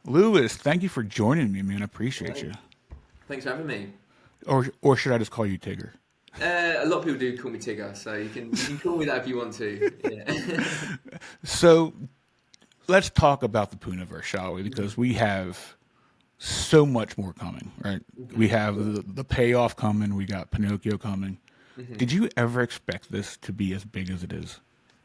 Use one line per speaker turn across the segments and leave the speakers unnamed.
Lewis, thank you for joining me, man. I appreciate
Right.
you.
Thanks for having me.
Or should I just call you Tigger?
A lot of people do call me Tigger, so you can call me that if you want to. Yeah.
So let's talk about the Pooniverse, shall we? Because we have so much more coming, right? We have
Yeah.
the payoff coming. We got Pinocchio coming.
hmm
Did you ever expect this to be as big as it is?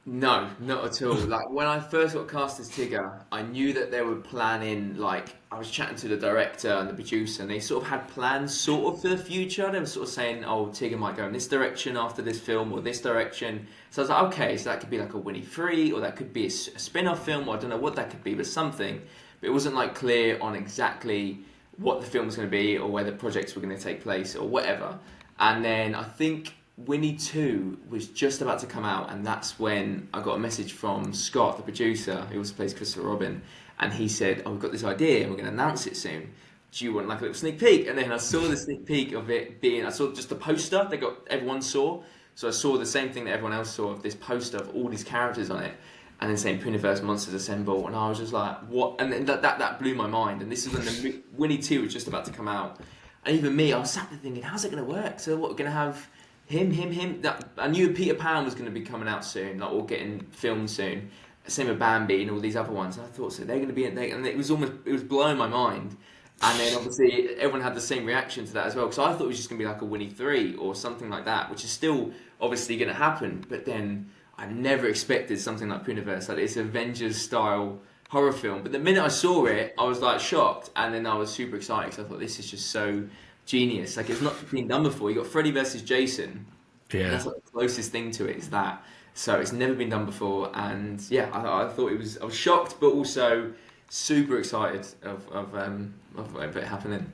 No, not at all. Like when I first got cast as Tigger, I knew that they were planning. Like I was chatting to the director and the producer, and they sort of had plans, sort of for the future. They were sort of saying, "Oh, Tigger might go in this direction after this film, or this direction." So I was like, "Okay, so that could be like a Winnie Free, or that could be a spin-off film, or I don't know what that could be, but something." But it wasn't like clear on exactly what the film was going to be, or where the projects were going to take place, or whatever. And then I think Winnie 2 was just about to come out, and that's when I got a message from Scott, the producer, who also plays Christopher Robin, and he said, "Oh, we've got this idea, and we're going to announce it soon. Do you want like a little sneak peek?" And then I saw the sneak peek of it being, I saw just the poster that got everyone saw. So I saw the same thing that everyone else saw of this poster of all these characters on it, and then saying Puniverse Monsters Assemble, and I was just like, "What?" And then that blew my mind. And this is when the Winnie 2 was just about to come out, and even me, I was sat there thinking, "How's it going to work? So what, we're going to have him. That I knew Peter Pan was going to be coming out soon, like or getting filmed soon. Same with Bambi and all these other ones. And I thought so they're going to be, and it was blowing my mind. And then obviously everyone had the same reaction to that as well, because I thought it was just going to be like a Winnie 3 or something like that, which is still obviously going to happen. But then I never expected something like Puniverse, like it's Avengers style horror film. But the minute I saw it, I was like shocked, and then I was super excited because I thought this is just so genius. Like it's not been done before. You got Freddy versus Jason, and
Yeah.
that's like the closest thing to it is that. So it's never been done before, and yeah, I thought it was. I was shocked, but also super excited of it happening.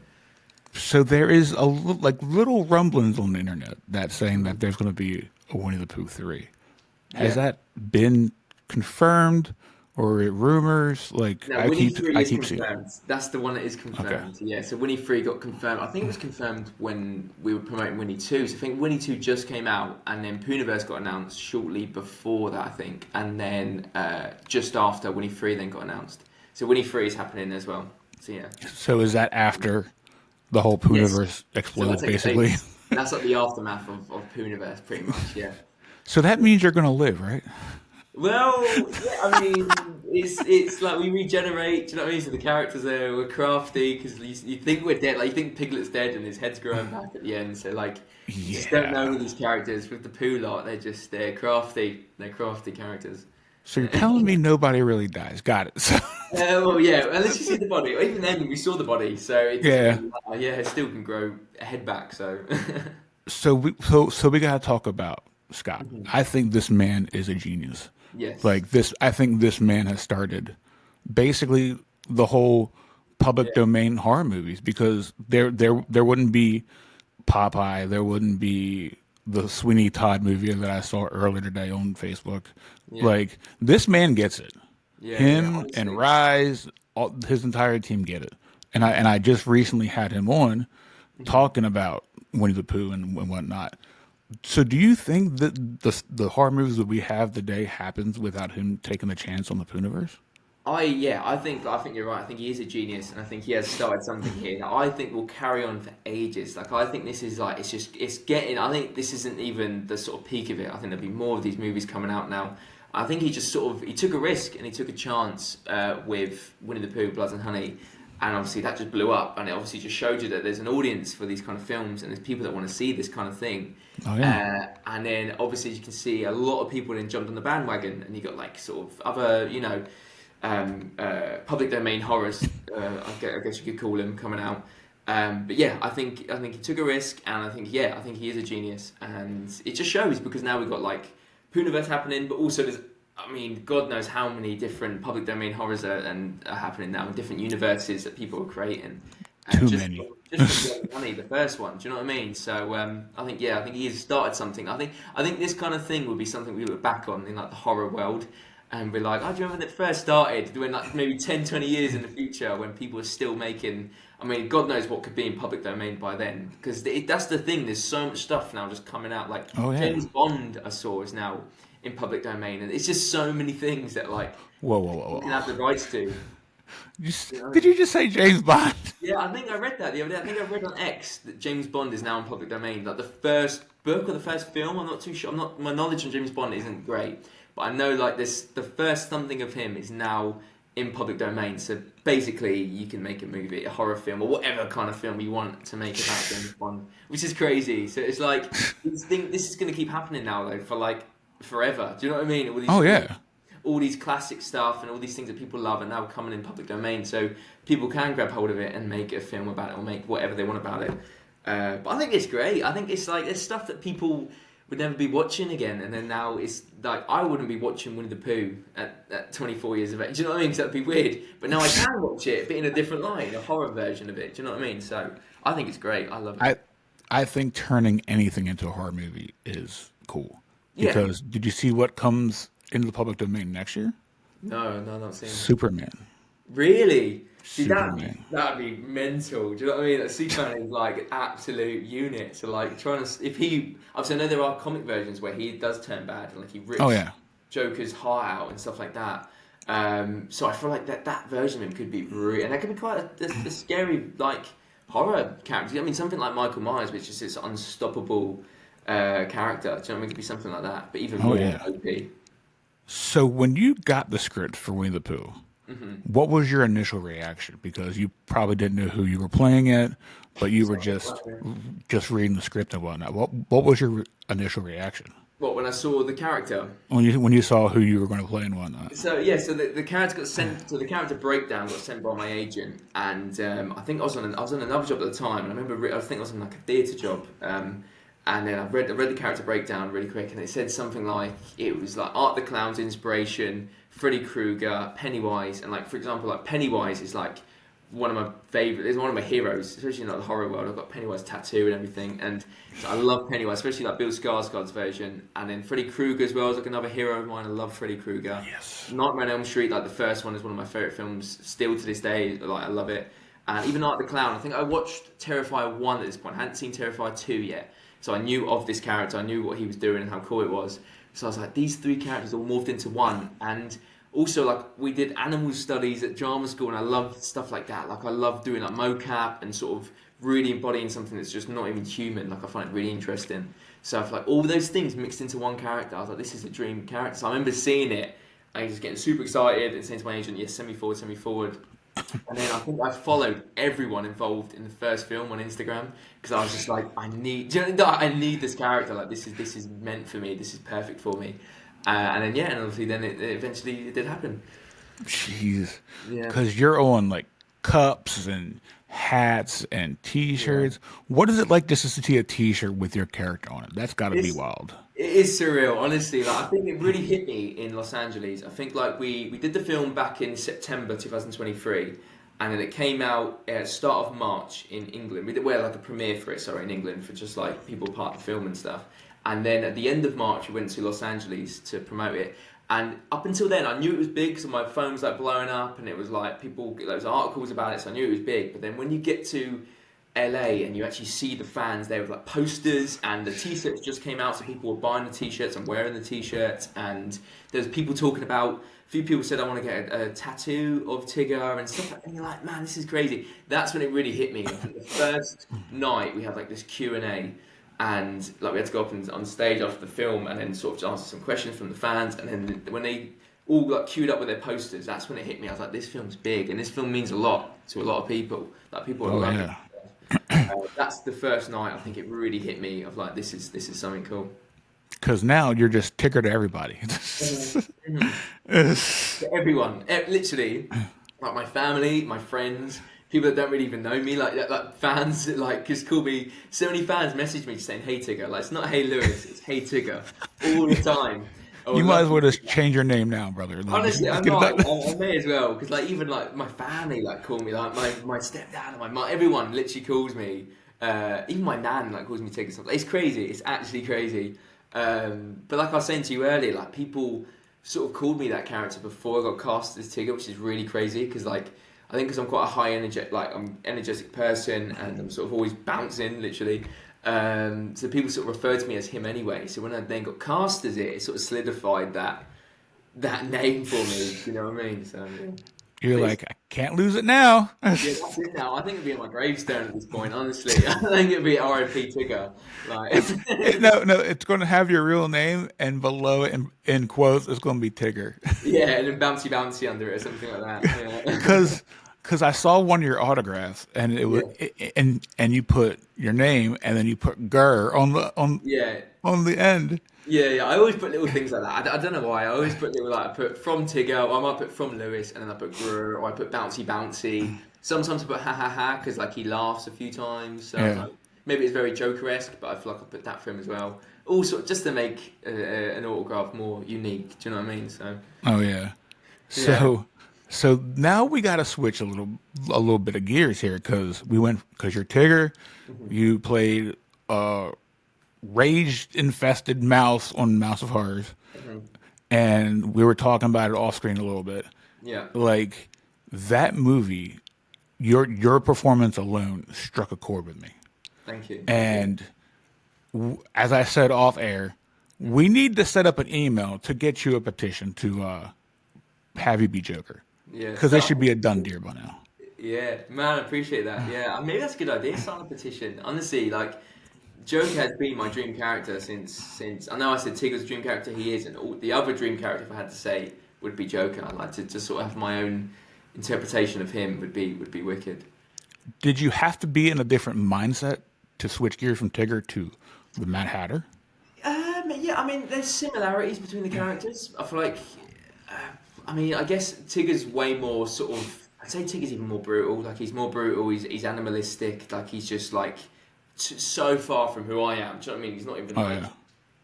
So there is like little rumblings on the internet that saying that there's going to be a Winnie the Pooh 3. Has
Yeah.
that been confirmed or rumors? Like
Now, Winnie
I
3 is
keep seeing.
confirmed. That's the one that is
Okay.
confirmed. Yeah, so Winnie 3 got confirmed. I think it was confirmed when we were promoting Winnie 2. So I think Winnie 2 just came out, and then Pooniverse got announced shortly before that, I think. And then just after Winnie 3 then got announced. So Winnie 3 is happening as well. So yeah.
So is that after the whole
Yes.
Pooniverse
So
explodes,
that's like
basically?
that's like the aftermath of Pooniverse, pretty much. Yeah.
So that means you're going to live, right?
Well, yeah, I mean, it's like we regenerate. Do you know what I mean? So the characters we're crafty because you think we're dead. Like you think Piglet's dead and his head's growing back at the end. So like you just don't know with
Yeah.
these characters. With the Pooh lot, they're crafty. They're crafty characters.
So you're telling me nobody really dies. Got it. So,
Well, yeah. Unless you see the body. Even then, we saw the body, so it doesn't
yeah.
really matter. Yeah, it still can grow a head back. So
So we got to talk about Scott.
Mhm.
I think this man is a genius.
Yes.
Like this, I think this man has started basically the whole public
Yeah.
domain horror movies because there wouldn't be Popeye, there wouldn't be the Sweeney Todd movie that I saw earlier today on Facebook.
Yeah.
Like this man gets it.
Yeah. Yeah.
Him and
Honestly.
Rise, his entire team get it. And I just recently had him on
Mhm.
talking about Winnie the Pooh and whatnot. So, do you think that the horror movies that we have today happens without him taking the chance on the Pooniverse?
I think you're right. I think he is a genius, and I think he has started something here that I think will carry on for ages. Like I think this is like it's getting. I think this isn't even the sort of peak of it. I think there'll be more of these movies coming out now. I think he just sort of he took a risk and he took a chance with Winnie the Pooh, Blood and Honey, and obviously that just blew up, and it obviously just showed you that there's an audience for these kind of films, and there's people that want to see this kind of thing.
Oh yeah,
And then obviously you can see a lot of people then jumped on the bandwagon, and you got like sort of other public domain horrors, I guess you could call him coming out. But yeah, I think he took a risk, and I think he is a genius, and it just shows because now we've got like Pooniverse happening, but also there's I mean, God knows how many different public domain horrors are happening now in different universes that people are creating, and
too
just
many.
just from Blood and Honey, the first one. Do you know what I mean? So I think he has started something. I think this kind of thing would be something we look back on in like the horror world and be like, oh, do you remember that first started when like maybe 10, 20 years in the future when people are still making, I mean, God knows what could be in public domain by then. Because that's the thing, there's so much stuff now just coming out. Like
Oh yeah.
James Bond I saw is now in public domain and it's just so many things that like
Whoa, whoa, whoa,
you can
whoa.
have the rights to. You know?
Did you just say James Bond?
Yeah, I think I read that the other day. I think I read on X that James Bond is now in public domain. Like the first book or the first film, I'm not too sure. I'm not. My knowledge on James Bond isn't great, but I know like this. The first something of him is now in public domain. So basically, you can make a movie, a horror film, or whatever kind of film you want to make about James Bond, which is crazy. So it's like this is going to keep happening now though for like forever. Do you know what I mean?
Oh yeah.
All these classic stuff and all these things that people love are now coming in public domain, so people can grab hold of it and make a film about it or make whatever they want about it. But I think it's great. I think it's like there's stuff that people would never be watching again, and then now it's like I wouldn't be watching Winnie the Pooh at 24 years of age. Do you know what I mean? Because that'd be weird. But now I can watch it, but in a different light, a horror version of it. Do you know what I mean? So I think it's great. I love it.
I think turning anything into a horror movie is cool.
Yeah.
Because did you see what comes into the public domain next year?
No, not seeing.
Superman.
Really? See,
Superman.
that'd be mental. Do you know what I mean? Like, Superman is like an absolute unit. So like trying to, if he, obviously I know there are comic versions where he does turn bad and like he rips
Oh yeah.
Joker's heart out and stuff like that. So I feel like that version of him could be really, and that could be quite a scary like horror character. I mean, something like Michael Myers, which is this unstoppable character. Do you know what I mean? It could be something like that, but even more
Yeah.
OP.
So when you got the script for Winnie the Pooh, what was your initial reaction? Because you probably didn't know who you were playing it, but you were just reading the script and whatnot. What was your initial reaction
What, when I saw the character?
when you saw who you were going to play and whatnot?
So yeah, so the character got sent. So the character breakdown got sent by my agent, and I think I was on another job at the time, and I remember I think I was on like a theatre job, and then I read the character breakdown really quick, and it said something like it was like Art the Clown's inspiration, Freddy Krueger, Pennywise, and like for example, like Pennywise is like one of my favorite. It's one of my heroes, especially in like the horror world. I've got Pennywise tattoo and everything, and so I love Pennywise, especially like Bill Skarsgård's version. And then Freddy Krueger as well is like another hero of mine. I love Freddy Krueger.
Yes.
Nightmare on Elm Street, like the first one, is one of my favorite films still to this day. Like I love it. And even Art the Clown. I think I watched Terrifier 1 at this point. I hadn't seen Terrifier 2 yet, so I knew of this character. I knew what he was doing and how cool it was. So I was like, these three characters all morphed into one. And also, like, we did animal studies at drama school, and I love stuff like that. Like, I love doing like mocap and sort of really embodying something that's just not even human. Like, I find it really interesting. So, if like all those things mixed into one character, I was like, this is a dream character. So I remember seeing it, and I was just getting super excited and saying to my agent, yes, send me forward, send me forward. And then I think I followed everyone involved in the first film on Instagram because I was just like, I need this character. Like, this is meant for me. This is perfect for me. And then and obviously then it eventually did happen.
Jeez.
Yeah.
Because you're on like cups and hats and T-shirts. What is it like just to see a T-shirt with your character on it? That's got to be wild.
It is surreal, honestly. Like, I think it really hit me in Los Angeles. I think like we did the film back in September 2023, and then it came out at start of March in England. We did like a premiere for it, in England for just like people part of the film and stuff. And then at the end of March, we went to Los Angeles to promote it. And up until then, I knew it was big, so my phone was like blowing up, and it was like there was articles about it, so I knew it was big. But then when you get to LA and you actually see the fans there with like posters, and the T-shirts just came out, so people were buying the T-shirts and wearing the T-shirts, and there's people talking about. A few people said I want to get a tattoo of Tigger and stuff like that. And you're like, man, this is crazy. That's when it really hit me. I think the first night we had like this Q&A, and like we had to go up on stage after the film and then sort of answer some questions from the fans. And then when they all like queued up with their posters, that's when it hit me. I was like, this film's big, and this film means a lot to a lot of people. Like people are loving it. That's the first night I think it really hit me of like, this is something cool.
Because now you're just Tigger to everybody.
To everyone, literally, like my family, my friends, people that don't really even know me, like fans, like just call me. So many fans message me saying, "Hey Tigger," like it's not "Hey Lewis," it's "Hey Tigger," all the time.
You might as well just change your name now, brother.
Honestly, I may as well, because like even like my family like call me, like my stepdad and my mum, everyone literally calls me. Even my nan like calls me Tigger. Something. It's crazy. It's actually crazy. But like I was saying to you earlier, like people sort of called me that character before I got cast as Tigger, which is really crazy because like I think because I'm quite a high energy, like I'm energetic person, and I'm sort of always bouncing, literally. So people sort of refer to me as him anyway. So when I then got cast as it sort of solidified that name for me. You know what I mean? So yeah.
You're like, can't lose it now.
Yeah, that's it now. I think it'd be on my gravestone at this point, honestly. I think it'd be R.I.P. Tigger. Like,
No, it's going to have your real name, and below it in quotes, it's going to be Tigger.
yeah, and then bouncy bouncy under it or something like that. Yeah.
Because I saw one of your autographs, and
Yeah.
and you put your name, and then you put Gur
Yeah.
on the end.
Yeah, I always put little things like that. I don't know why. I always put little like I put from Tigger, or I might put from Lewis, and then I put Grr, or I put bouncy bouncy. Sometimes I put ha ha ha because like he laughs a few times. So I was
Yeah.
like, maybe it's very Joker-esque, but I feel like I put that for him as well. Also, just to make an autograph more unique. Do you know what I mean? So
Oh yeah.
yeah.
So now we got to switch a little bit of gears here because you're Tigger,
Mhm.
you played rage infested mouse on Mouse of Horrors,
Mhm.
and we were talking about it off screen a little bit.
Yeah.
Like that movie, your performance alone struck a chord with me.
Thank you.
And as I said off air, we need to set up an email to get you a petition to have you be Joker,
Yeah.
because it
So
should be a done deal by now.
yeah, man, I appreciate that. Yeah, maybe that's a good idea. Sign a petition. Honestly, like Joker has been my dream character since I know I said Tigger's dream character. He is, and all, the other dream character, if I had to say, would be Joker. I'd like to just sort of have my own interpretation of him. Would be wicked.
Did you have to be in a different mindset to switch gears from Tigger to the Mad Hatter?
Yeah, I mean, there's similarities between the characters. I feel like, uh, I mean, I guess Tigger's way more sort of. I'd say Tigger's even more brutal. Like he's more brutal. He's animalistic. Like he's just like so far from who I am. Do you know what I mean? He's not even
Oh
like
yeah,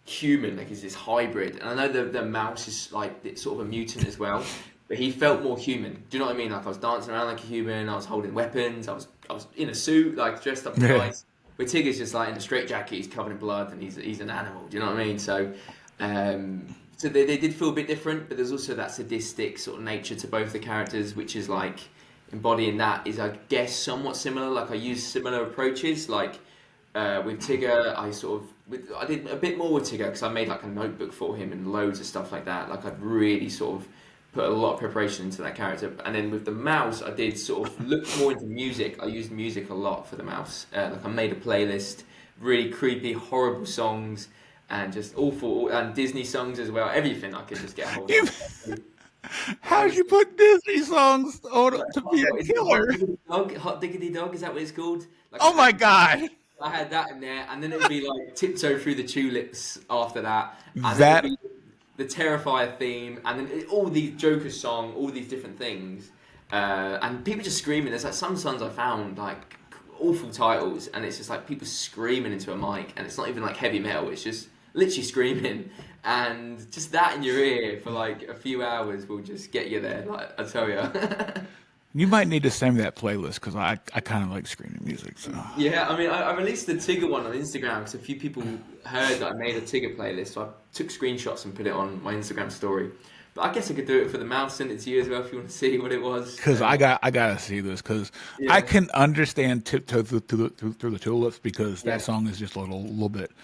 human. Like he's this hybrid. And I know the mouse is like it's sort of a mutant as well. But he felt more human. Do you know what I mean? Like I was dancing around like a human. I was holding weapons. I was in a suit, like dressed up
yeah.
nice. But Tigger's just like in a straitjacket. He's covered in blood, and he's an animal. Do you know what I mean? So they did feel a bit different. But there's also that sadistic sort of nature to both the characters, which is like embodying that is, I guess, somewhat similar. Like I use similar approaches. Like with Tigger, I did a bit more with Tigger because I made like a notebook for him and loads of stuff like that. Like I'd really sort of put a lot of preparation into that character. And then with the mouse, I did sort of look more into music. I used music a lot for the mouse. Like I made a playlist, really creepy, horrible songs, and just awful, and Disney songs as well. Everything I could just get a hold
You,
of.
how'd you put Disney songs on to be a
Is it
killer?
Hot Diggity Dog? Is that what it's called? Like
Oh my God,
I had that in there, and then it would be like Tiptoe Through the Tulips after that, and then it would
that
be the Terrifier theme, and then all these Joker song, all these different things, and people just screaming. There's like some songs I found like awful titles, and it's just like people screaming into a mic, and it's not even like heavy metal. It's just literally screaming, and just that in your ear for like a few hours will just get you there. Like I tell you.
you might need to send me that playlist because I kind of like screaming music. So
Yeah, I mean, I released the Tigger one on Instagram because a few people heard that I made a Tigger playlist, so I took screenshots and put it on my Instagram story. But I guess I could do it for the mouse, send it to you as well if you want to see what it was.
because I gotta see this because I
Yeah,
can understand tiptoe through the tulips because that
yeah,
song is just a little bit
yeah.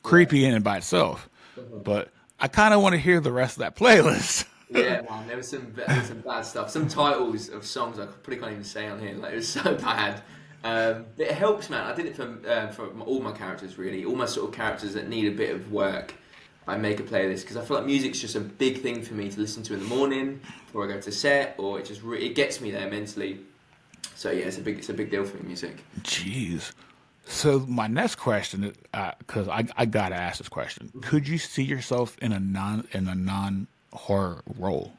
creepy in and by itself,
Mhm.
but I kind of want to hear the rest of that playlist.
Yeah, man, there was some bad stuff. Some titles of songs I probably can't even say on here. Like it was so bad. But it helps, man. I did it for all my characters, really. All my sort of characters that need a bit of work. I make a playlist because I feel like music's just a big thing for me to listen to in the morning before I go to set, or it just it gets me there mentally. So yeah, it's a big deal for me, music.
Jeez. So my next question, because I gotta ask this question: could you see yourself in a non horror role,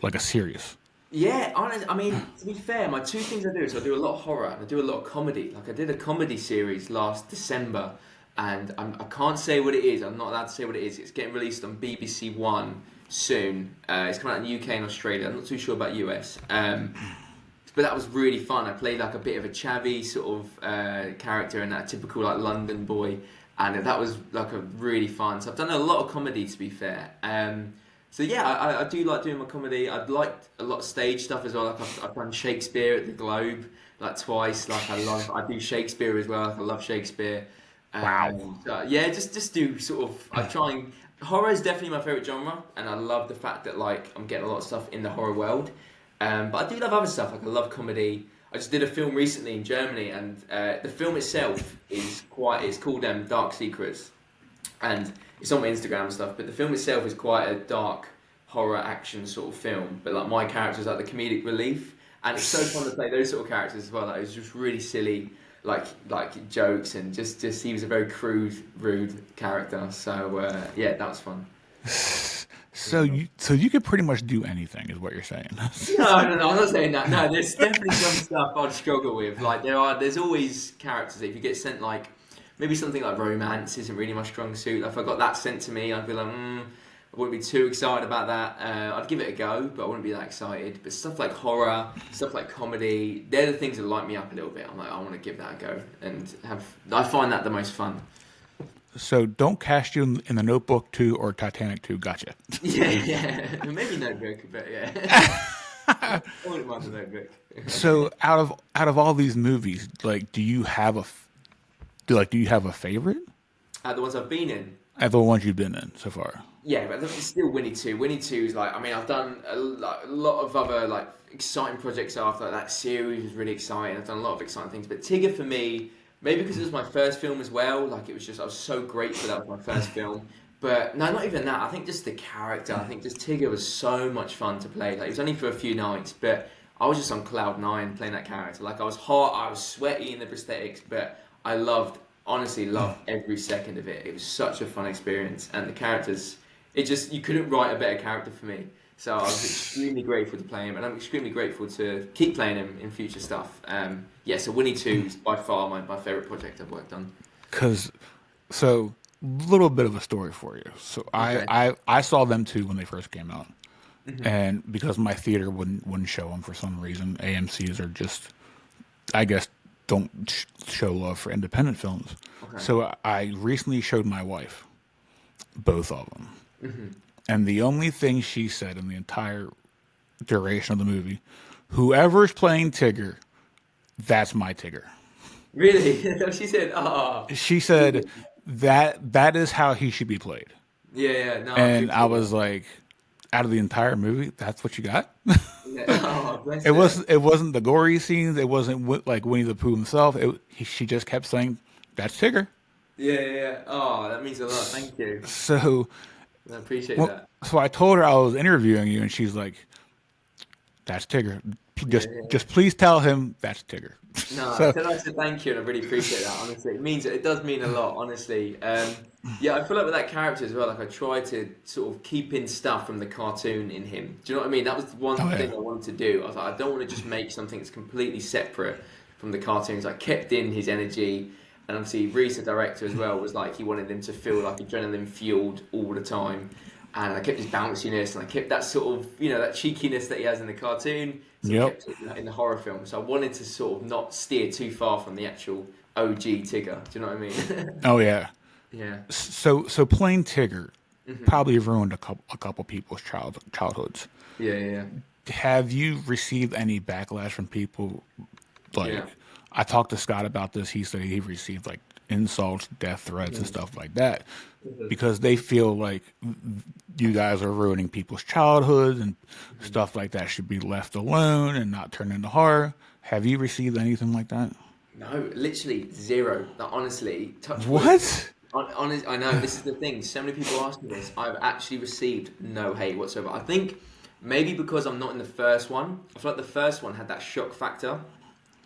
like a serious?
Yeah, I mean, to be fair, my two things I do is I do a lot of horror and I do a lot of comedy. Like I did a comedy series last December, and I can't say what it is. I'm not allowed to say what it is. It's getting released on BBC One soon. It's coming out in the UK and Australia. I'm not too sure about US. But that was really fun. I played like a bit of a chavvy sort of character and that typical like London boy, and that was like a really fun. So I've done a lot of comedy, to be fair. So yeah, I do like doing my comedy. I'd liked a lot of stage stuff as well. Like I've done Shakespeare at the Globe like twice. Like I do Shakespeare as well. Like I love Shakespeare.
Wow.
Yeah, just do sort of. I try and horror is definitely my favorite genre, and I love the fact that like I'm getting a lot of stuff in the horror world. But I do love other stuff. Like I love comedy. I just did a film recently in Germany, and the film itself it's called Dark Secrets, and it's on my Instagram and stuff. But the film itself is quite a dark horror action sort of film. But like my character is like the comedic relief, and it's so fun to play those sort of characters as well. Like it's just really silly, like jokes, and just he was a very crude, rude character. So yeah, that was fun.
So you could pretty much do anything, is what you're saying.
No, I'm not saying that. No, there's definitely some stuff I'd struggle with. Like there's always characters that if you get sent like maybe something like romance isn't really my strong suit. Like, if I got that sent to me, I'd be like, I wouldn't be too excited about that. I'd give it a go, but I wouldn't be that excited. But stuff like horror, stuff like comedy, they're the things that light me up a little bit. I'm like, I want to give that a go and I find that the most fun.
So don't cast you in the Notebook 2 or Titanic 2. Gotcha.
Yeah. Maybe Notebook, but yeah. I wouldn't mind the Notebook.
So out of all these movies, like, do you have a favorite?
The ones I've been in.
Out of the ones you've been in so far.
Yeah, but it's still Winnie 2. Winnie 2 is like, I mean, I've done a lot of other like exciting projects after. Like, that series was really exciting. I've done a lot of exciting things, but Tigger for me, maybe because it was my first film as well. Like, it was just, I was so grateful that was my first film. But no, not even that. I think just the character. I think just Tigger was so much fun to play. Like, it was only for a few nights, but I was just on cloud nine playing that character. Like, I was hot, I was sweaty in the prosthetics, but I honestly loved every second of it. It was such a fun experience, and the characters, you couldn't write a better character for me. So I was extremely grateful to play him, and I'm extremely grateful to keep playing him in future stuff. So Winnie 2 is by far my favourite project I've worked on.
So little bit of a story for you. So
Okay.
I saw them too when they first came out,
Mm-hmm.
and because my theater wouldn't show them for some reason, AMC's are just, I guess, don't show love for independent films.
Okay.
So I recently showed my wife both of them.
Mm-hmm.
And the only thing she said in the entire duration of the movie, whoever's playing Tigger, that's my Tigger.
Really? She said, "Oh."
She said that is how he should be played.
Yeah. No.
And I was like, out of the entire movie, that's what you got?
Yeah. Oh, bless
It
her.
wasn't the gory scenes. It wasn't like Winnie the Pooh himself. She just kept saying, "That's Tigger."
Yeah. Oh, that means a lot. Thank you.
So,
I appreciate that.
so I told her I was interviewing you, and she's like, "That's Tigger. Just please tell him that's Tigger."
No,
So,
then I said thank you, and I really appreciate that. Honestly, it does mean a lot. Honestly, yeah, I feel like with that character as well. Like I try to sort of keep in stuff from the cartoon in him. Do you know what I mean? That was one thing I wanted to do. I was like, I don't want to just make something that's completely separate from the cartoons. I kept in his energy, and obviously Reese, the director as well, was like he wanted him to feel like adrenaline fueled all the time. And I kept his bounciness, and I kept that sort of, that cheekiness that he has in the cartoon. So I kept it in the horror film. So I wanted to sort of not steer too far from the actual OG Tigger. Do you know what I mean?
oh yeah.
Yeah.
So playing Tigger probably ruined a couple people's childhoods.
Yeah.
Have you received any backlash from people? Like,
Yeah.
I talked to Scott about this. He said he received like insults, death threats, and stuff like that because they feel like you guys are ruining people's childhoods and stuff like that should be left alone and not turned into horror. Have you received anything like that?
No, literally zero. Like, honestly, touch wood.
What?
I know, this is the thing. So many people ask me this. I've actually received no hate whatsoever. I think maybe because I'm not in the first one. I feel like the first one had that shock factor.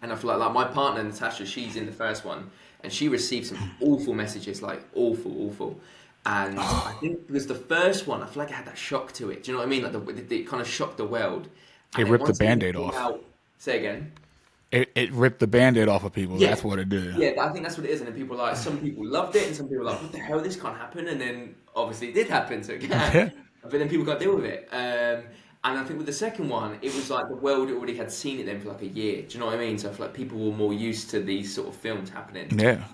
And I feel like my partner, Natasha, she's in the first one. And she received some awful messages, like awful. And I think because the first one, I feel like it had that shock to it. Do you know what I mean? Like it kind of shocked the world.
It ripped the Band-Aid off.
Say again.
It ripped the Band-Aid off of people.
Yeah.
That's what it did.
Yeah, I think that's what it is. And then people are like, some people loved it, and some people are like, what the hell, this can't happen. And then obviously it did happen, so it can.
Yeah.
But then people can't deal with it. And I think with the second one, it was like the world already had seen it then for like a year. Do you know what I mean? So I feel like people were more used to these sort of films happening.
Yeah.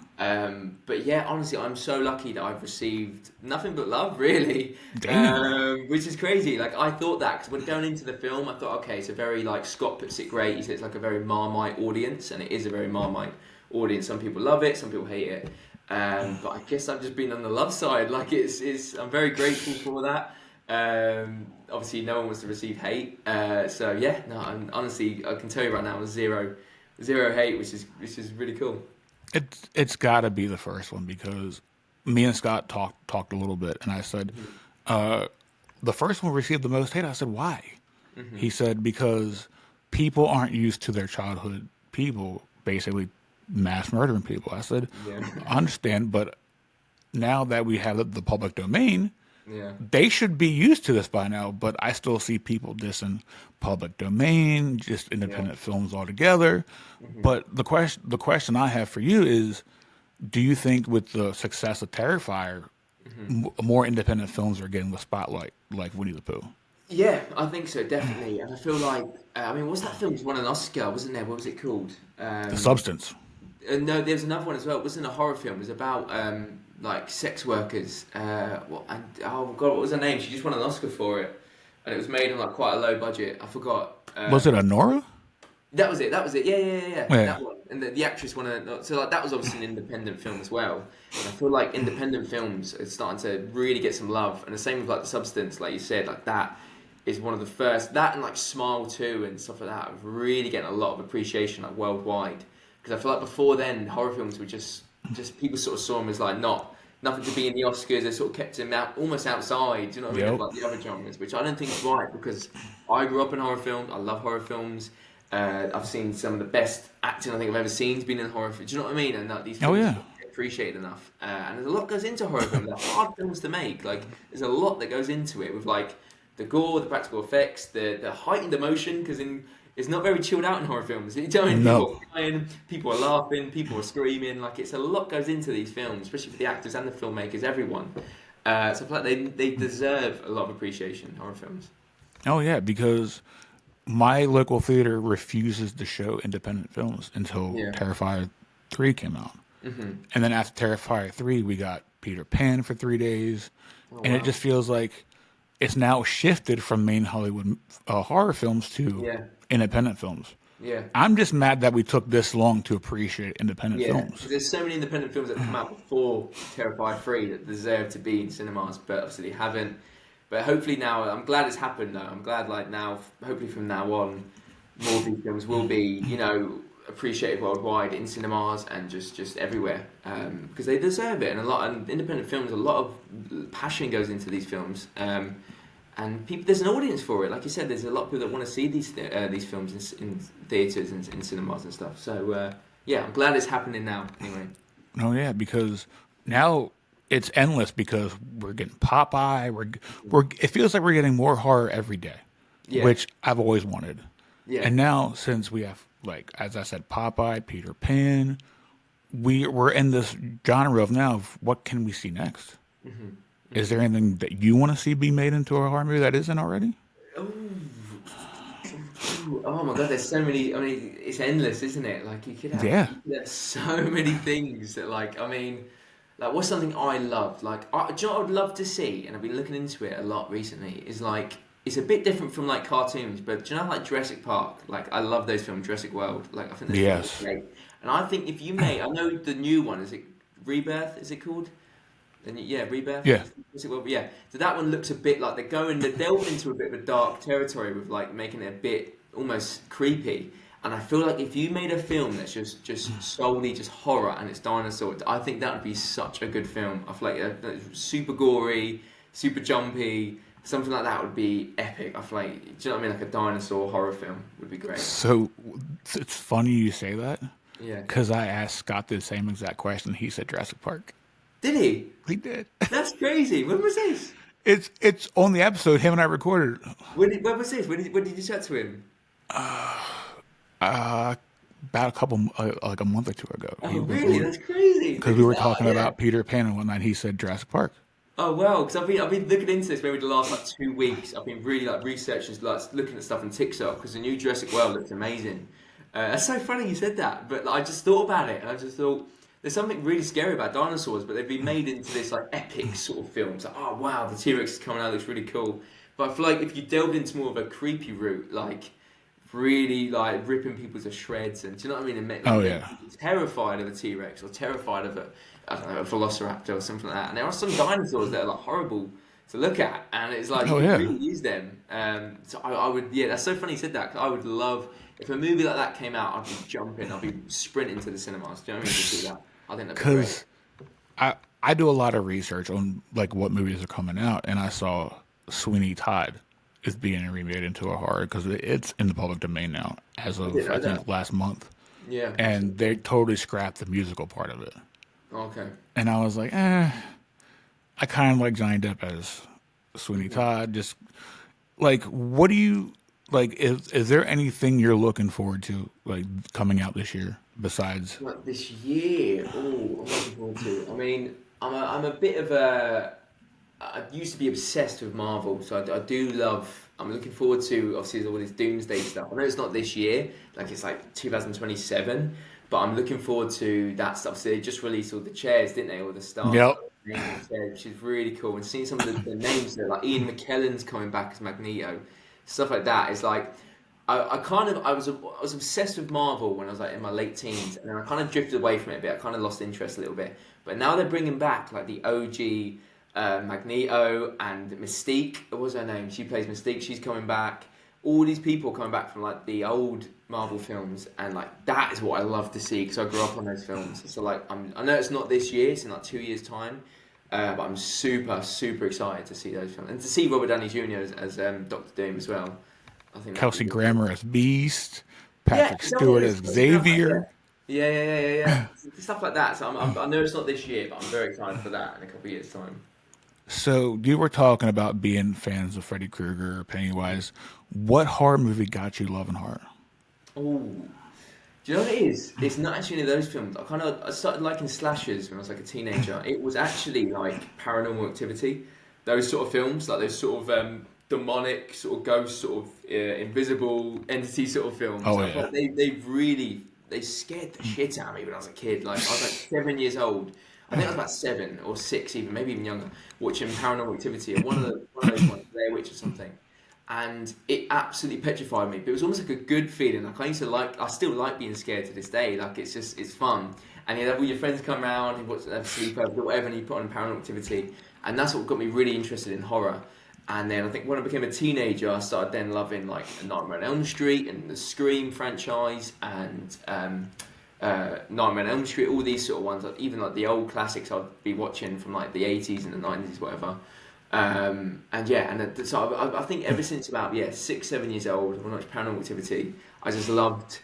But yeah, honestly, I'm so lucky that I've received nothing but love, really.
Damn.
Which is crazy. Like, I thought that, because when going into the film, I thought, okay, it's a very, like, Scott puts it great. He said it's like a very Marmite audience, and it is a very Marmite audience. Some people love it, some people hate it. But I guess I've just been on the love side. Like, I'm very grateful for that. Obviously, no one wants to receive hate. So yeah, no, honestly, I can tell you right now, zero hate, which is really cool.
It's got to be the first one because me and Scott talked a little bit, and I said
Hmm.
uh, the first one received the most hate. I said why?
Hmm.
He said because people aren't used to their childhood people basically mass murdering people. I said
Yeah.
I understand, but now that we have the public domain,
Yeah.
they should be used to this by now, but I still see people dissing public domain, just
Yeah.
independent films altogether.
Hmm.
But the question I have for you is, do you think with the success of Terrifier,
Hmm.
more independent films are getting the spotlight, like Winnie the Pooh?
Yeah, I think so, definitely. And I feel like, I mean, what's that film? Just won an Oscar, wasn't there? What was it called?
The Substance.
No, there's another one as well. It wasn't a horror film. It was about like sex workers. Oh god, what was her name? She just won an Oscar for it, and it was made on like quite a low budget. I forgot.
Was it Honora?
That was it. That was it. Yeah, yeah, yeah, yeah.
Yeah.
That one. And the actress won a. So like that was obviously an independent film as well. And I feel like independent films are starting to really get some love. And the same with like The Substance, like you said, like that is one of the first. That and like Smile 2 and stuff like that are really getting a lot of appreciation like worldwide. Because I feel like before then horror films were just people sort of saw them as like nothing to be in the Oscars. They sort of kept them out almost outside. Do you know what I mean? Of
Yep.
like the other genres, which I don't think is right because I grew up in horror films. I love horror films. I've seen some of the best acting I think I've ever seen has been in horror films. Do you know what I mean? And these
Oh
films
yeah.
don't get appreciated enough. And there's a lot goes into horror films. They're hard films to make. Like there's a lot that goes into it with like the gore, the practical effects, the heightened emotion. Because it's not very chilled out in horror films. You know, people
No.
are crying, people are laughing, people are screaming. Like it's a lot goes into these films, especially for the actors and the filmmakers, everyone. So I feel like they deserve a lot of appreciation. Horror films.
Oh yeah, because my local theater refuses to show independent films until
Yeah.
Terrifier 3 came out.
Hmm.
And then after Terrifier 3, we got Peter Pan for 3 days.
Oh
And it
wow.
just feels like it's now shifted from main Hollywood horror films to
Yeah.
independent films.
Yeah.
I'm just mad that we took this long to appreciate independent
Yeah,
films.
because there's so many independent films that have come out before Terrifier 3 that deserve to be in cinemas, but obviously haven't. But hopefully now, I'm glad it's happened though. I'm glad like now, hopefully from now on, more of these films will be, appreciated worldwide in cinemas and just everywhere. Because they deserve it. And and independent films, a lot of passion goes into these films. And people, there's an audience for it. Like you said, there's a lot of people that want to see these films in theaters and in cinemas and stuff. So yeah, I'm glad it's happening now. Anyway,
Oh yeah, because now it's endless because we're getting Popeye. It feels like we're getting more horror every day,
yeah,
which I've always wanted.
yeah,
And now since we have like as I said, Popeye, Peter Pan, we're in this genre of now of what can we see next?
hmm
Is
hmm
there anything that you want to see be made into a horror movie that isn't already?
Oh my God, there's so many. I mean, it's endless, isn't it? Like
Yeah.
you could have so many things that, like, I mean, like, what's something I loved? Do you know what I'd love to see? And I've been looking into it a lot recently. Is like, it's a bit different from like cartoons, but do you know, like Jurassic Park? Like, I love those films, Jurassic World. Like, I think those films are
Yes.
great. And I think if you made, I know the new one, is it Rebirth? Is it called? And yeah, Rebirth.
Yeah.
Is it, well, yeah. So that one looks a bit like they're delving into a bit of a dark territory with like making it a bit almost creepy. And I feel like if you made a film that's just solely just horror and it's dinosaurs, I think that would be such a good film. I feel like super gory, super jumpy, something like that would be epic. I feel like, do you know what I mean? Like a dinosaur horror film would be great.
So it's funny you say that
Yeah.
because I asked Scott the same exact question. He said Jurassic Park.
Did he?
He did.
That's crazy. When was this?
It's on the episode him and I recorded.
When was this? When did you chat to him?
Uh, about a couple, like a month or two ago.
Oh, really? That's crazy.
Because we were talking about Peter Pan and whatnot. He said Jurassic Park.
Oh wow, because I've been looking into this maybe the last like 2 weeks. I've been really like researching, like looking at stuff on TikTok because the new Jurassic World looks amazing. That's so funny you said that, but like, I just thought about it and I just thought there's something really scary about dinosaurs, but they've been made into this like epic sort of films. Like, oh wow, the T-Rex is coming out, looks really cool. But I feel like if you delved into more of a creepy route, like really like ripping people to shreds, and do you know what I mean? And
Oh
make
yeah.
people terrified of a T-Rex or terrified of I don't know, a Velociraptor or something like that. And there are some dinosaurs that are like horrible to look at, and it's like you
Oh
can
yeah,
really use them. So I would, yeah, that's so funny you said that. 'Cause I would love if a movie like that came out. I'd be jumping, I'd be sprinting to the cinemas. Do you know what I mean? To see that, I think that'd be great.
because I do a lot of research on like what movies are coming out, and I saw Sweeney Todd is being remade into a horror because it's in the public domain now as
I didn't
of I
know that.
think last month,
Yeah,
and they totally scrapped the musical part of it.
okay.
And I was like, I kind of like Johnny Depp as Sweeney
Mhm.
Todd. Just like, what do you like? Is there anything you're looking forward to like coming out this year besides?
Like this year, oh, I'm looking forward to. I mean, I'm a bit of a. I used to be obsessed with Marvel, so I do love. I'm looking forward to obviously there's all this Doomsday stuff. I know it's not this year, like it's like 2027, but I'm looking forward to that stuff. So they just released all the chairs, didn't they? All the stars,
Yep.
like, names of the chairs, which is really cool. And seeing some of the names there, like Ian McKellen's coming back as Magneto, stuff like that is like. I kind of I was obsessed with Marvel when I was like in my late teens, and then I kind of drifted away from it a bit. I kind of lost interest a little bit. But now they're bringing back like the OG Magneto and Mystique. What was her name? She plays Mystique. She's coming back. All these people coming back from like the old Marvel films, and like that is what I love to see because I grew up on those films. So like I know it's not this year; it's in like 2 years' time. But I'm super, super excited to see those films and to see Robert Downey Jr. as Doctor Doom as well. I think that'd be
Kelsey
really cool.
Grammer as Beast,
Yeah,
Patrick
is that what
Stewart
it
as
is? Kelsey Grammer, yeah.
Xavier.
Yeah. Stuff like that. So I know it's not this year, but I'm very excited for that in a couple of years' time.
So you were talking about being fans of Freddy Krueger or Pennywise. What horror movie got you loving horror?
Oh, do you know what it is? It's not actually any of those films. I started liking slashers when I was like a teenager. It was actually like Paranormal Activity, those sort of films, like those sort of demonic, sort of ghost, sort of invisible entity sort of films.
Oh
I
yeah.
thought they scared the shit out of me when I was a kid. Like I was like 7 years old. I think I was about 7 or 6, even maybe even younger, watching Paranormal Activity or one of those ones, Blair Witch or something, and it absolutely petrified me. But it was almost like a good feeling. Like I still like being scared to this day. Like it's fun, and you have all your friends come around, you watch have sleepovers or whatever, and you put on Paranormal Activity, and that's what got me really interested in horror. And then I think when I became a teenager, I started then loving like Nightmare on Elm Street and the Scream franchise and Nightmare on Elm Street, all these sort of ones, like, even like the old classics I'd be watching from like the 80s and the 90s, whatever. And yeah, so I think ever since about 6, 7 years old, when I watched Paranormal Activity, I just loved.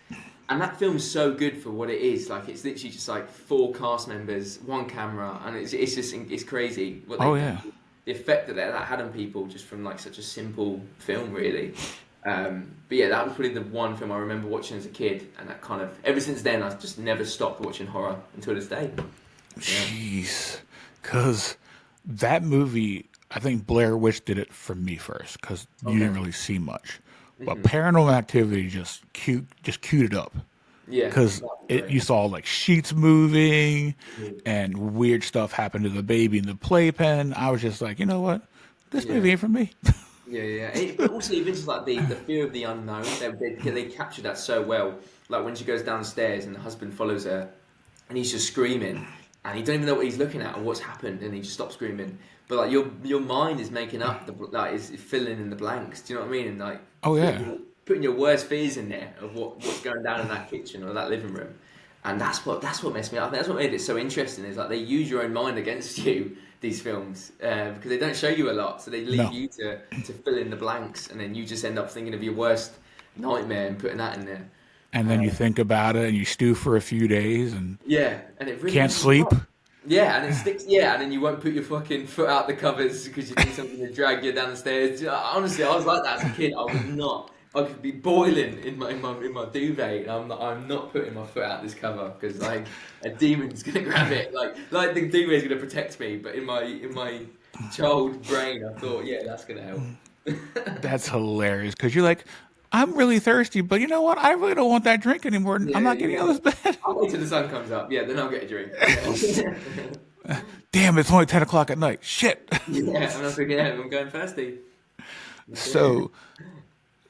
And that film's so good for what it is. Like it's literally just like 4 cast members, one camera, and it's just it's crazy what
Oh
they
yeah.
the effect that had on people just from like such a simple film, really. But yeah, that was probably the one film I remember watching as a kid, and that kind of ever since then I've just never stopped watching horror until this day. Yeah.
Jeez. Cause that movie, I think Blair Witch did it for me first, because you
Okay.
didn't really see much. But
Hmm.
Paranormal Activity just queued it up.
Yeah,
Because
that was
it
great.
you saw like sheets moving
Mhm.
and weird stuff happened to the baby in the playpen. I was just like, you know what? This
Yeah.
movie ain't for me.
Yeah. But also even just like the fear of the unknown, they captured that so well. Like when she goes downstairs and the husband follows her, and he's just screaming, and he don't even know what he's looking at or what's happened, and he just stops screaming. But like your mind is making up like is filling in the blanks. Do you know what I mean? And like
Oh
putting
yeah.
putting your worst fears in there of what's going down in that kitchen or that living room. And that's what messed me up. I think that's what made it so interesting. Is like they use your own mind against you. These films because they don't show you a lot, so they leave
No.
you to fill in the blanks, and then you just end up thinking of your worst nightmare and putting that in there.
And then you
Um,
think about it and you stew for a few days and
yeah, and it really
can't
messes you
sleep.
up. Yeah, and it sticks. Yeah, and then you won't put your fucking foot out the covers because you think something's gonna drag you down the stairs. Honestly, I was like that as a kid. I would not. I could be boiling in my duvet, and I'm not putting my foot out this cover because like a demon's gonna grab it. Like the duvet's gonna protect me, but in my child brain, I thought, yeah, that's gonna help.
That's hilarious because you're like, I'm really thirsty, but you know what? I really don't want that drink anymore. I'm not getting out
Yeah.
of this bed.
I'll wait till the sun comes up. Yeah, then I'll get a drink. Yeah.
Damn, it's only 10 o'clock at night. Shit.
Yeah, and I was like, yeah, I'm going thirsty. That's it.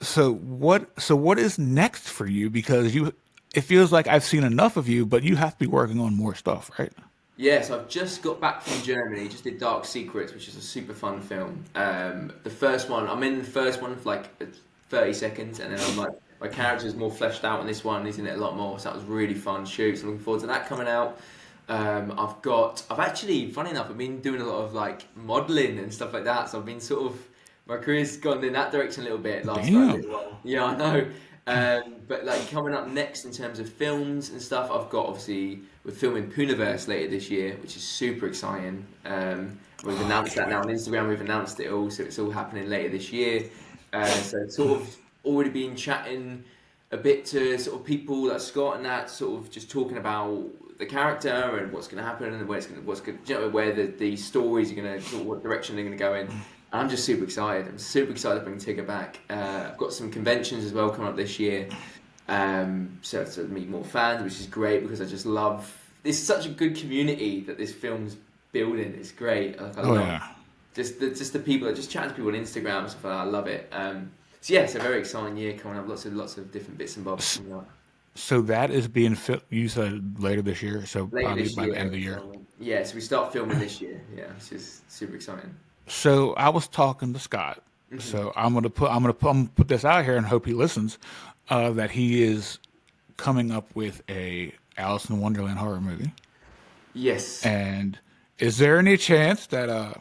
So what is next for you? Because it feels like I've seen enough of you, but you have to be working on more stuff, right?
Yeah, so I've just got back from Germany. Just did Dark Secrets, which is a super fun film. The first one, I'm in the first one for like 30 seconds, and then I'm like, my character's more fleshed out in this one. He's in it a lot more, so that was really fun shoot. So looking forward to that coming out. I've actually, funny enough, I've been doing a lot of like modeling and stuff like that. So I've been sort of, my career's gone in that direction a little bit last like,
Damn.
little while. Yeah, I know. But like coming up next in terms of films and stuff, I've got obviously we're filming Pooniverse later this year, which is super exciting. We've announced that now on Instagram. We've announced it all, so it's all happening later this year. So sort of already been chatting a bit to sort of people like Scott and that, sort of just talking about the character and what's going to happen and where the stories are going to, sort of what direction they're going to go in. I'm just super excited. I'm super excited to bring Tigger back. I've got some conventions as well coming up this year. So to meet more fans, which is great because I just love. It's such a good community that this film's building. It's great. Like, I love just the people, just chatting to people on Instagram and stuff like that. I love it. So yeah, it's a very exciting year coming up. Lots of different bits and bobs coming up.
So that is being you said later this year, so
Later
probably
this
by the end of
year.
the year.
Yeah, so we start filming this year. Yeah, which is super exciting.
So I was talking to Scott. So I'm gonna put this out here and hope he listens. That he is coming up with a Alice in Wonderland horror movie.
Yes.
And is there any chance that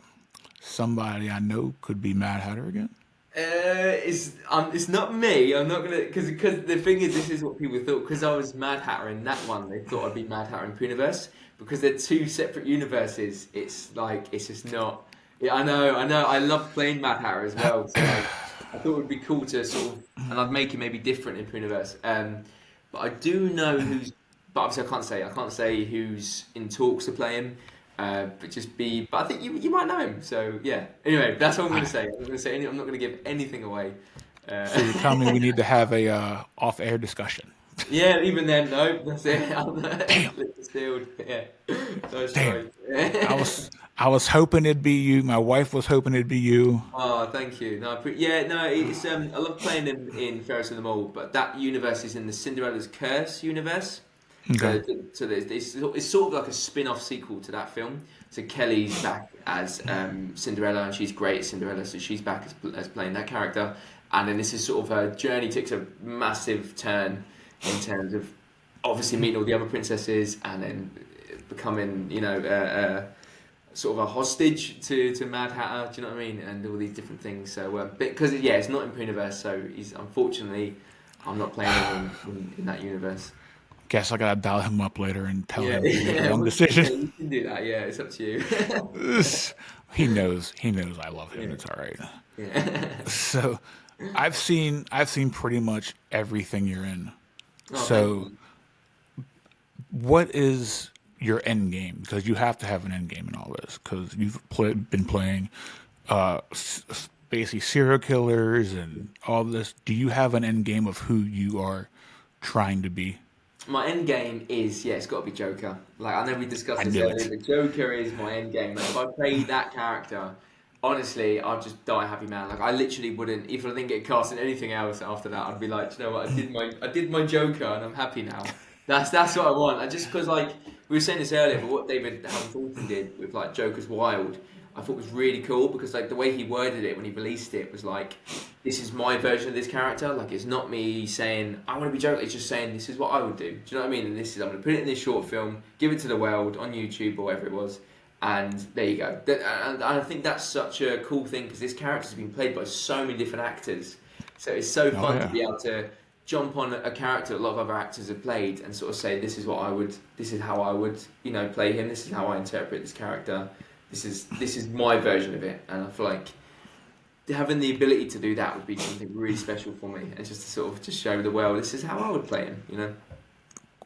somebody I know could be Mad Hatter again?
It's not me. I'm not gonna because the thing is, this is what people thought. Because I was Mad Hatter in that one, they thought I'd be Mad Hatter in Pooniverse. Because they're two separate universes. It's like it's just not. Yeah, I know. I love playing Mad Hatter as well. So like, I thought it would be cool to sort of, and I'd make it maybe different in Pooniverse. But I do know who's. But obviously, I can't say who's in talks to play him. But I think you might know him. So yeah. Anyway, that's what I'm going to say. I'm not going to give anything away.
So you're telling me we need to have a off-air discussion?
Yeah, even then, no, that's it.
Damn.
Still, yeah. No,
Damn.
sorry.
I was hoping it'd be you. My wife was hoping it'd be you.
Oh, thank you. No, yeah, no, it's I love playing him in Ferris and the Mole, but that universe is in the Cinderella's Curse universe.
Okay.
So it's sort of like a spin-off sequel to that film. So Kelly's back as Cinderella, and she's great as Cinderella, so she's back as playing that character. And then this is sort of her journey takes a massive turn in terms of obviously meeting all the other princesses and then becoming, sort of a hostage to Mad Hatter. Do you know what I mean? And all these different things. So because it's not in Pooniverse, so he's unfortunately I'm not playing him in that universe.
Guess I gotta dial him up later and tell him
Yeah,
he made the
yeah,
wrong decision.
you can do that. Yeah, it's up to you.
He knows. He knows I love him.
Yeah.
It's all right.
Yeah.
So, I've seen pretty much everything you're in.
Oh,
So, what is your end game? Because you have to have an end game in all this. Because you've been playing basically serial killers and all this. Do you have an end game of who you are trying to be?
My end game is it's got to be Joker. Like I know we discussed
I
this
knew
earlier,
it.
but Joker is my end game. Like if I played that character, honestly, I'd just die a happy man. Like I literally wouldn't. If I didn't get cast in anything else after that, I'd be like, you know what? I did my Joker, and I'm happy now. That's what I want. And just because like we were saying this earlier, but what David Howard Thornton did with like Joker's Wild, I thought was really cool because like the way he worded it when he released it was like, this is my version of this character. Like it's not me saying I want to be Joker. It's just saying this is what I would do. Do you know what I mean? And I'm going to put it in this short film, give it to the world on YouTube or whatever it was, and there you go. And I think that's such a cool thing because this character's been played by so many different actors. So it's so
Oh
fun to
yeah.
be able to jump on a character a lot of other actors have played and sort of say this is how I would play him. This is how I interpret this character. This is my version of it, and I feel like having the ability to do that would be something really special for me, and just to sort of just show the world this is how I would play him.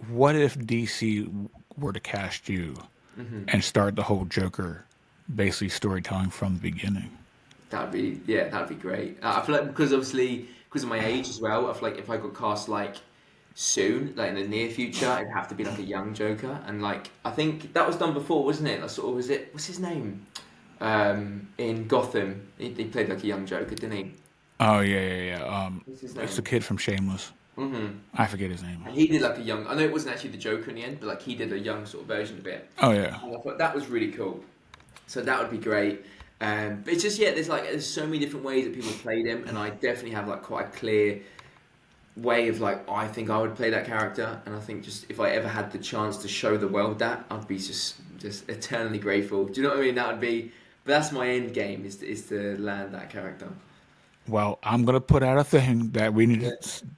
What if DC were to cast you and start the whole Joker, basically storytelling from the beginning?
That'd be great. I feel like because obviously because of my age as well, I feel like if I got cast like soon, like in the near future, it'd have to be like a young Joker, and like I think that was done before, wasn't it? Like sort of what's his name? In Gotham, he played like a young Joker, didn't he?
Oh yeah.
What's his
It's the
name?
kid from Shameless. I forget his name.
And he did like a young. I know it wasn't actually the Joker in the end, but like he did a young sort of version of it.
Oh yeah.
And I thought that was really cool. So that would be great. But it's just there's so many different ways that people played him, and I definitely have like quite a clear way of like I think I would play that character, and I think just if I ever had the chance to show the world that, I'd be just eternally grateful. Do you know what I mean? That would be. But that's my end game is to land that character.
Well, I'm gonna put out a thing that we need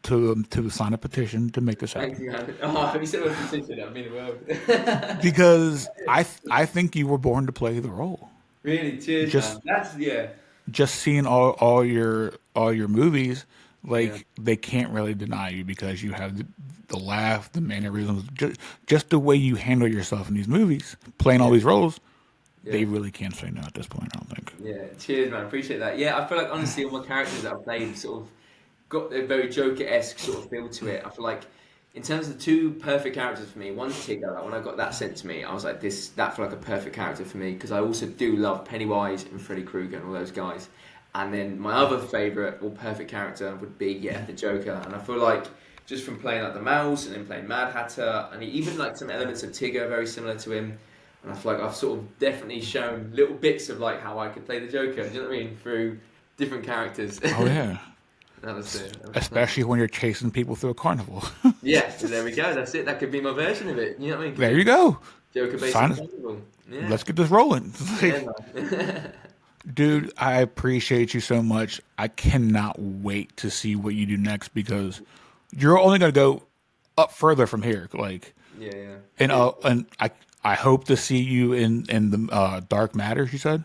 to sign a petition to make this
Thank
happen.
you, man. Oh, have you said what a position? I mean, the world.
Because I think you were born to play the role.
Really, cheers,
Just
man. That's yeah.
just seeing all your movies,
Yeah.
like they can't really deny you because you have the laugh, the mannerisms, just the way you handle yourself in these movies, playing all
Yeah.
these roles.
Yeah.
They really can't say no at this point. I don't think.
Yeah, cheers, man. Appreciate that. Yeah, I feel like honestly, all my characters that I've played sort of got a very Joker-esque sort of feel to it. I feel like in terms of the two perfect characters for me, one's Tigger. Like when I got that sent to me, I was like, that felt like a perfect character for me because I also do love Pennywise and Freddy Krueger and all those guys. And then my other favourite or perfect character would be the Joker. And I feel like just from playing like the Mouse and then playing Mad Hatter and even like some elements of Tigger very similar to him. And I feel like I've sort of definitely shown little bits of like how I could play the Joker. Do you know what I mean? Through different characters.
Oh yeah,
That was it.
especially when you're chasing people through a carnival.
Yeah, so there we go. That's it. That could be my version of it. You know what I mean?
There you go.
Joker based
Sign
on
it.
Carnival. Yeah.
Let's get this rolling.
Yeah, man.
Dude, I appreciate you so much. I cannot wait to see what you do next because you're only going to go up further from here. Like,
Yeah.
and I hope to see you in the Dark Matters. You said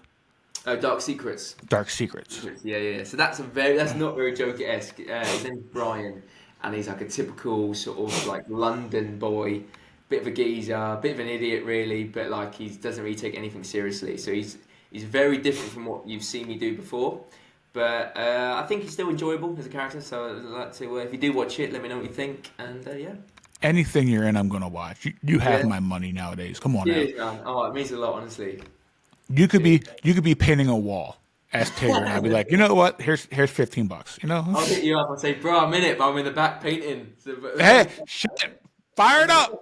Oh, Dark Secrets.
Dark Secrets.
Yeah. So that's not very Joker-esque. His name's Brian, and he's like a typical sort of like London boy, bit of a geezer, bit of an idiot really, but like he doesn't really take anything seriously. So he's very different from what you've seen me do before. But I think he's still enjoyable as a character. So I'd like to, if you do watch it, let me know what you think. And yeah.
Anything you're in, I'm going to watch. You have
Yeah.
my money nowadays. Come on now.
Cheers, man. Oh, it means a lot, honestly.
You could be painting a wall as Tigger, and I'd be like, you know what? Here's $15. You know.
I'll hit you up and say, bro, I'm in it, but I'm in the back painting. So,
Hey, shit, fire it up.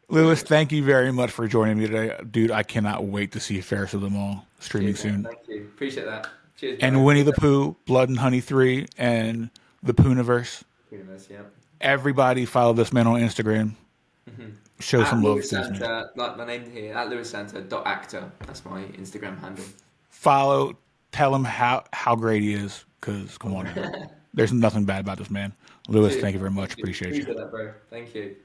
Lewis, thank you very much for joining me today. Dude, I cannot wait to see Ferris of them All streaming
Cheers, man.
soon.
Thank you. Appreciate that. Cheers,
And
bro.
Winnie the Pooh, Blood and Honey 3, and the Pooniverse.
Yeah.
Everybody follow this man on Instagram. Show
At
some love
Lewis
to this man.
Santer, like my name here, at lewissanter.actor. That's my Instagram handle.
Follow, tell him how great he is, because, come on, man. There's nothing bad about this man. Lewis,
Cheers.
thank you very much. Appreciate you.
Appreciate that, bro. Thank you.